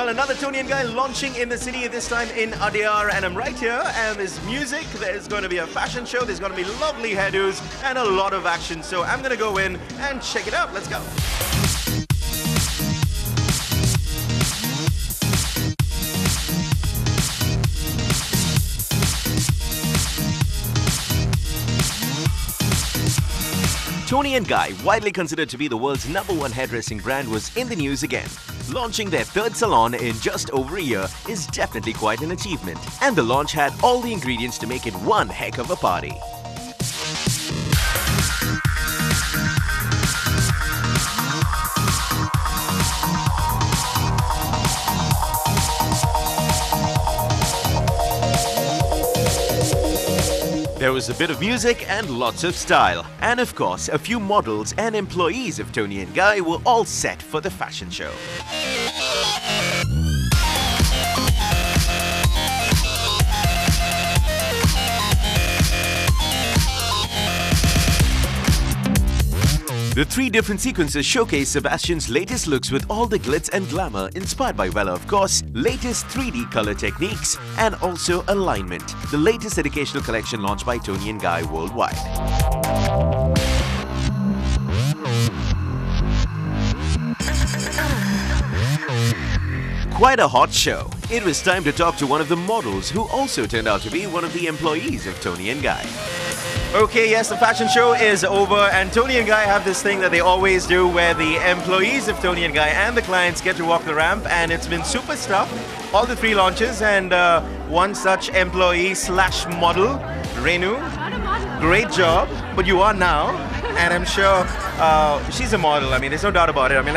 Well, another Toni and Guy launching in the city, this time in Adyar, and I'm right here, and there's music, there's going to be a fashion show, there's going to be lovely hairdos, and a lot of action. So I'm going to go in and check it out. Let's go. Toni and Guy, widely considered to be the world's #1 hairdressing brand, was in the news again. Launching their third salon in just over a year is definitely quite an achievement. And the launch had all the ingredients to make it one heck of a party. There was a bit of music and lots of style. And of course, a few models and employees of Toni and Guy were all set for the fashion show. The 3 different sequences showcase Sebastian's latest looks with all the glitz and glamour, inspired by Vella, of course, latest 3D color techniques, and also alignment, the latest educational collection launched by Toni and Guy worldwide. Quite a hot show. It was time to talk to one of the models who also turned out to be one of the employees of Toni and Guy. Okay, yes, the fashion show is over, and Toni and Guy have this thing that they always do where the employees of Toni and Guy and the clients get to walk the ramp, and it's been super stuff. All the 3 launches, and one such employee slash model, Renu. Great job, but you are now, and I'm sure she's a model. I mean, there's no doubt about it. I mean,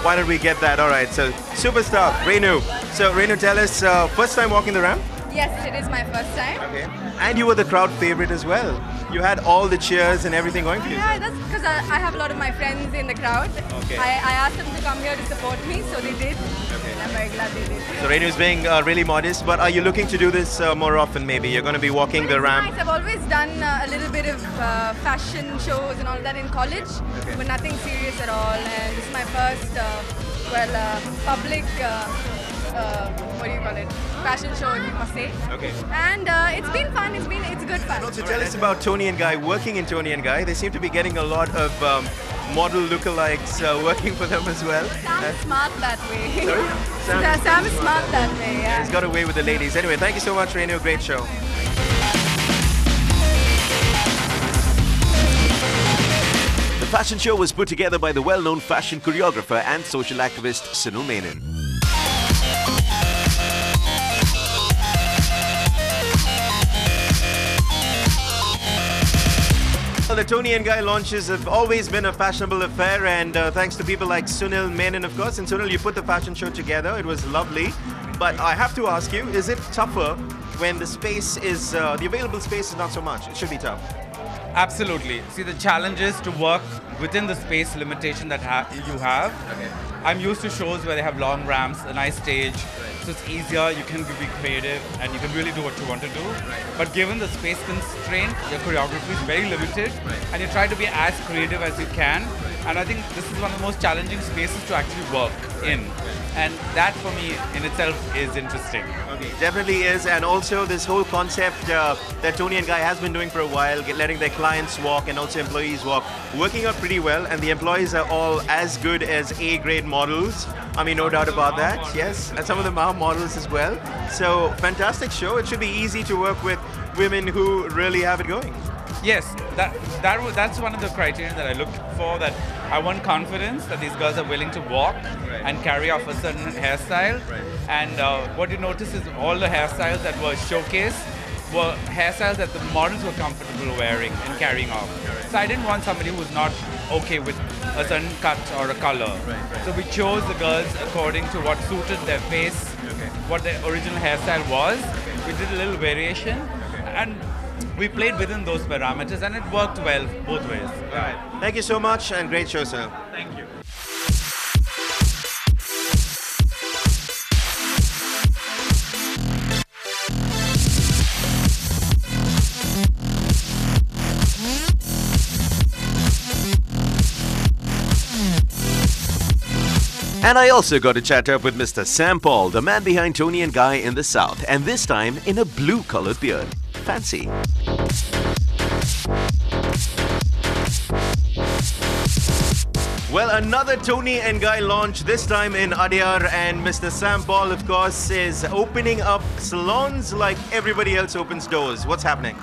why don't we get that? All right, so super stuff, Renu. So Renu, tell us, first time walking the ramp? Yes, it is my first time. Okay. And you were the crowd favorite as well. You had all the cheers and everything going for you. Yeah, that's because I have a lot of my friends in the crowd. Okay. I asked them to come here to support me, so they did. Okay. And I'm very glad they did. So Renu is being really modest, but are you looking to do this more often maybe? You're going to be walking the ramp. Nice. I've always done a little bit of fashion shows and all that in college, but nothing serious at all. And this is my first, public, what do you call it? Fashion show, if you must say. Okay. And it's been fun. It's good fun. So tell us about Toni and Guy, working in Toni and Guy. They seem to be getting a lot of model lookalikes working for them as well. Sam is smart that way. Sorry? Sam is smart that way, yeah. He's got away with the ladies. Anyway, thank you so much, Renu. Great show. The fashion show was put together by the well-known fashion choreographer and social activist Sunil Menon. The Toni and Guy launches have always been a fashionable affair, and thanks to people like Sunil Menon, of course. And Sunil, you put the fashion show together. It was lovely. But I have to ask you, is it tougher when the space is, the available space is not so much? It should be tough. Absolutely. See, the challenge is to work within the space limitation that you have. Okay. I'm used to shows where they have long ramps, a nice stage, so it's easier, you can be creative, and you can really do what you want to do. But given the space constraint, your choreography is very limited, and you try to be as creative as you can. And I think this is one of the most challenging spaces to actually work in. And that, for me, in itself is interesting. Okay, definitely is. And also this whole concept that Toni and Guy has been doing for a while, letting their clients walk and also employees walk, working out pretty well. And the employees are all as good as A-grade models. I mean, no doubt about that. Yes, and some of them are models as well. So fantastic show. It should be easy to work with women who really have it going. Yes, that's one of the criteria that I look for, that I want confidence that these girls are willing to walk and carry off a certain hairstyle. And what you notice is all the hairstyles that were showcased were hairstyles that the models were comfortable wearing and carrying off. So I didn't want somebody who was not okay with a certain cut or a color. So we chose the girls according to what suited their face, what their original hairstyle was. We did a little variation, and we played within those parameters, and it worked well both ways. All right. Thank you so much, and great show, sir. Thank you. And I also got to chat up with Mr. Sam Paul, the man behind Toni and Guy in the South, and this time in a blue-colored beard. Fancy. Well, another Toni and Guy launch, this time in Adyar, and Mr. Sam Paul, of course, is opening up salons like everybody else opens doors. What's happening?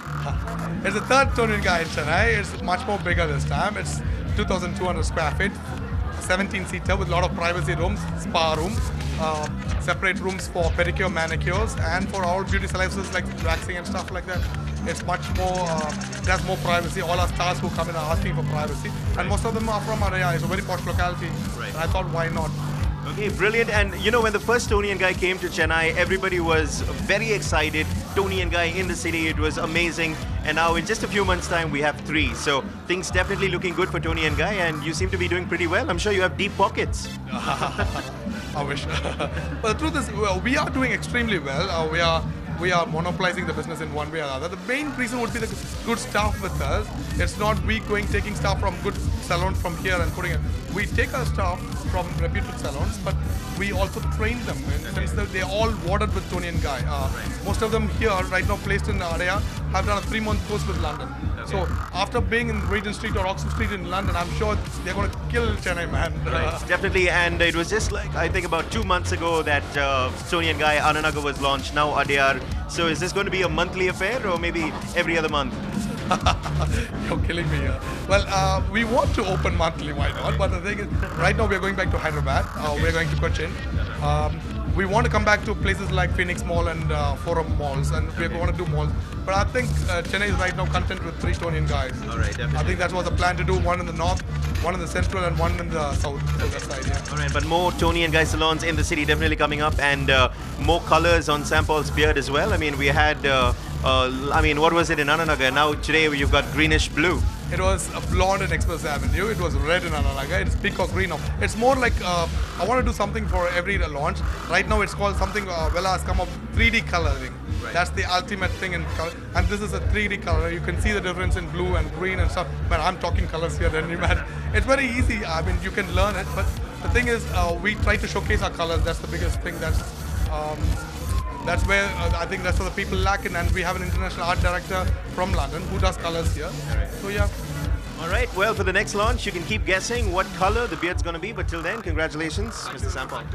It's the third Toni and Guy in Chennai. It's much more bigger this time. It's 2,200 square feet, 17-seater with a lot of privacy rooms, spa rooms, separate rooms for pedicure, manicures, and for all beauty services like waxing and stuff like that. It's much more, it has more privacy. All our stars who come in are asking for privacy. And most of them are from Adyar. It's a very posh locality. Right. And I thought, why not? Okay, brilliant. And you know, when the first Toni and Guy came to Chennai, everybody was very excited. Toni and Guy in the city, it was amazing. And now in just a few months' time, we have 3. So things definitely looking good for Toni and Guy, and you seem to be doing pretty well. I'm sure you have deep pockets. I wish. But the truth is, well, we are doing extremely well. We are monopolizing the business in one way or another. The main reason would be the good staff with us. It's not we taking staff from good salons from here and putting it. We take our staff from reputed salons, but we also train them. And they're all warded with Toni and Guy. Most of them here, right now placed in Adyar, have done a 3-month course with London. Okay. So after being in Regent Street or Oxford Street in London, I'm sure they're going to kill Chennai, man. Right. Definitely, and it was just like, I think about 2 months ago that Toni and Guy Ananagar was launched, now Adyar. So is this going to be a monthly affair or maybe every other month? You're killing me here. Well, we want to open monthly, why not? But the thing is, right now we're going back to Hyderabad. We're going to Cochin. We want to come back to places like Phoenix Mall and Forum Malls, and we want to do malls. But I think Chennai is right now content with 3 Toni and Guys. All right, definitely. I think that was the plan to do one in the north, one in the central, and one in the south side. Yeah. All right, but more Toni and Guy salons in the city definitely coming up, and more colors on Sam Paul's beard as well. I mean, we had, what was it in Ananagar? Now today you've got greenish blue. It was a blonde in Express Avenue. It was red in Ananagar. It's peacock green now. It's more like I want to do something for every launch. Right now it's called something Vella has come up 3D coloring. Right. That's the ultimate thing in color. And this is a 3D color. You can see the difference in blue and green and stuff. Man, I'm talking colors here, then you man. It's very easy. I mean, you can learn it. But the thing is, we try to showcase our colors. That's the biggest thing. That's where I think that's what the people lack in, and we have an international art director from London who does colors here. Right. So yeah. All right, well, for the next launch, you can keep guessing what color the beard's going to be, but till then, congratulations, Mr. Sam Paul.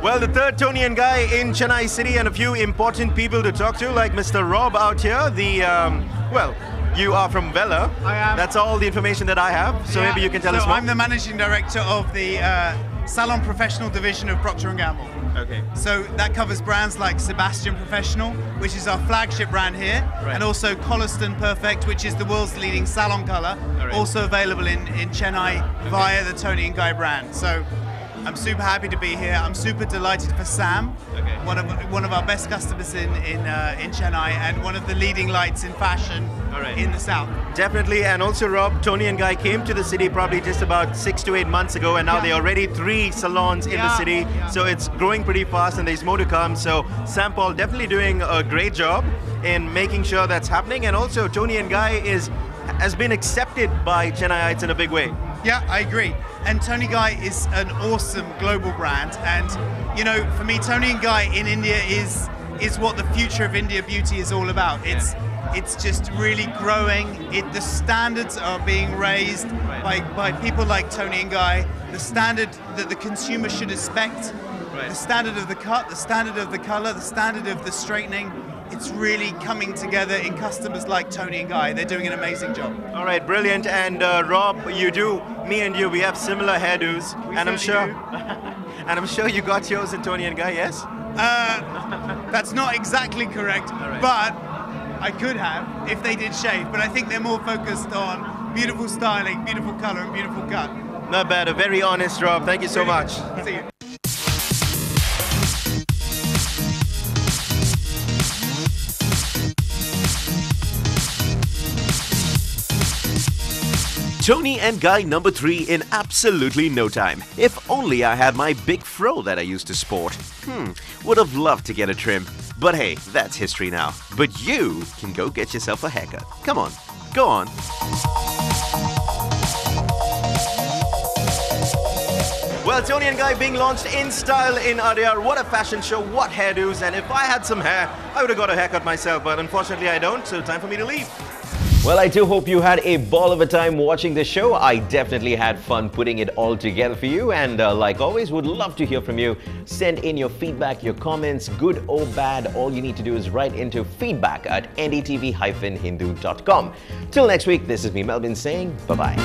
Well, the third Toni and Guy in Chennai City, and a few important people to talk to, like Mr. Rob out here. You are from Vella. I am. That's all the information that I have. So maybe you can tell us more. I'm the managing director of the Salon Professional division of Procter & Gamble. Okay. So that covers brands like Sebastian Professional, which is our flagship brand here, right. and also Colliston Perfect, which is the world's leading salon color, right. also available in Chennai via the Toni and Guy brand. So I'm super happy to be here. I'm super delighted for Sam, one of our best customers in Chennai, and one of the leading lights in fashion in the South. Definitely, and also Rob, Toni and Guy came to the city probably just about 6 to 8 months ago, and now there are already 3 salons in the city. So it's growing pretty fast, and there's more to come. So Sam Paul definitely doing a great job in making sure that's happening, and also Toni and Guy has been accepted by Chennaiites in a big way. Yeah, I agree. And Toni Guy is an awesome global brand. And, you know, for me, Toni and Guy in India is what the future of India beauty is all about. It's just really growing. The standards are being raised by people like Toni and Guy. The standard that the consumer should expect. The standard of the cut, the standard of the color, the standard of the straightening. It's really coming together in customers like Toni and Guy. They're doing an amazing job. All right, brilliant. And Rob, me and you, we have similar hairdos, and I'm sure you got yours in Toni and Guy, yes? That's not exactly correct, but I could have if they did shave. But I think they're more focused on beautiful styling, beautiful color, and beautiful cut. Not bad. A very honest Rob. Thank you so much. See you. Toni and Guy number 3 in absolutely no time. If only I had my big fro that I used to sport. Would have loved to get a trim. But hey, that's history now. But you can go get yourself a haircut. Come on, go on. Well, Toni and Guy being launched in style in Adyar. What a fashion show, what hairdos. And if I had some hair, I would have got a haircut myself. But unfortunately, I don't, so time for me to leave. Well, I do hope you had a ball of a time watching this show. I definitely had fun putting it all together for you. And like always, would love to hear from you. Send in your feedback, your comments, good or bad. All you need to do is write into feedback@ndtv-hindu.com. Till next week, this is me, Melvin, saying bye-bye.